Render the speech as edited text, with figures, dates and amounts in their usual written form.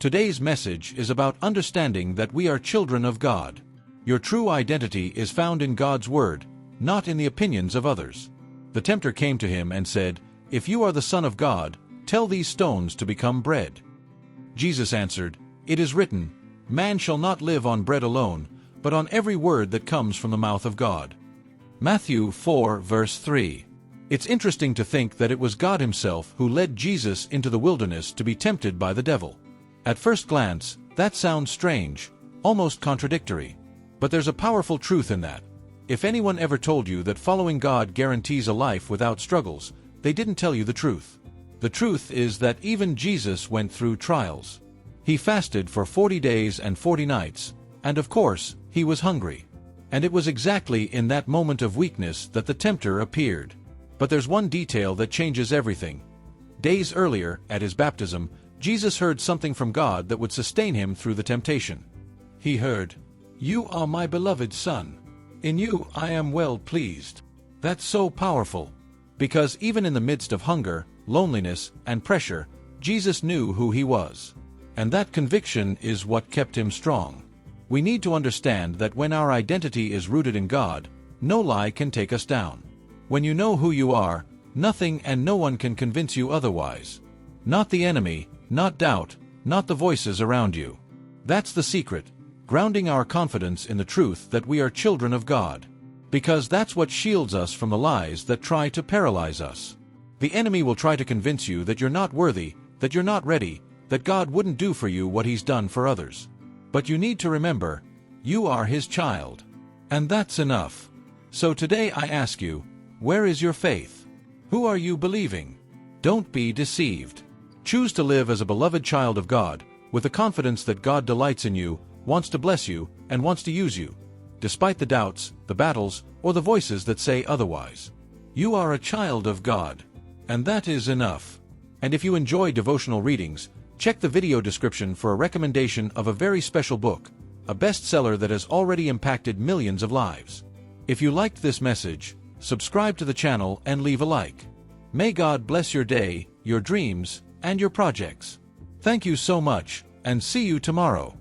Today's message is about understanding that we are children of God. Your true identity is found in God's Word, not in the opinions of others. The tempter came to him and said, "If you are the Son of God, tell these stones to become bread." Jesus answered, "It is written, 'Man shall not live on bread alone, but on every word that comes from the mouth of God.'" Matthew 4 verse 3. It's interesting to think that it was God Himself who led Jesus into the wilderness to be tempted by the devil. At first glance, that sounds strange, almost contradictory. But there's a powerful truth in that. If anyone ever told you that following God guarantees a life without struggles, they didn't tell you the truth. The truth is that even Jesus went through trials. He fasted for 40 days and 40 nights, and of course, he was hungry. And it was exactly in that moment of weakness that the tempter appeared. But there's one detail that changes everything. Days earlier, at his baptism, Jesus heard something from God that would sustain him through the temptation. He heard, "You are my beloved Son. In you I am well pleased." That's so powerful. Because even in the midst of hunger, loneliness, and pressure, Jesus knew who he was. And that conviction is what kept him strong. We need to understand that when our identity is rooted in God, no lie can take us down. When you know who you are, nothing and no one can convince you otherwise. Not the enemy, not doubt, not the voices around you. That's the secret, grounding our confidence in the truth that we are children of God. Because that's what shields us from the lies that try to paralyze us. The enemy will try to convince you that you're not worthy, that you're not ready, that God wouldn't do for you what He's done for others. But you need to remember, you are His child. And that's enough. So today I ask you, where is your faith? Who are you believing? Don't be deceived. Choose to live as a beloved child of God, with the confidence that God delights in you, wants to bless you, and wants to use you, despite the doubts, the battles, or the voices that say otherwise. You are a child of God. And that is enough. And if you enjoy devotional readings, check the video description for a recommendation of a very special book, a bestseller that has already impacted millions of lives. If you liked this message, subscribe to the channel and leave a like. May God bless your day, your dreams, and your projects. Thank you so much, and see you tomorrow.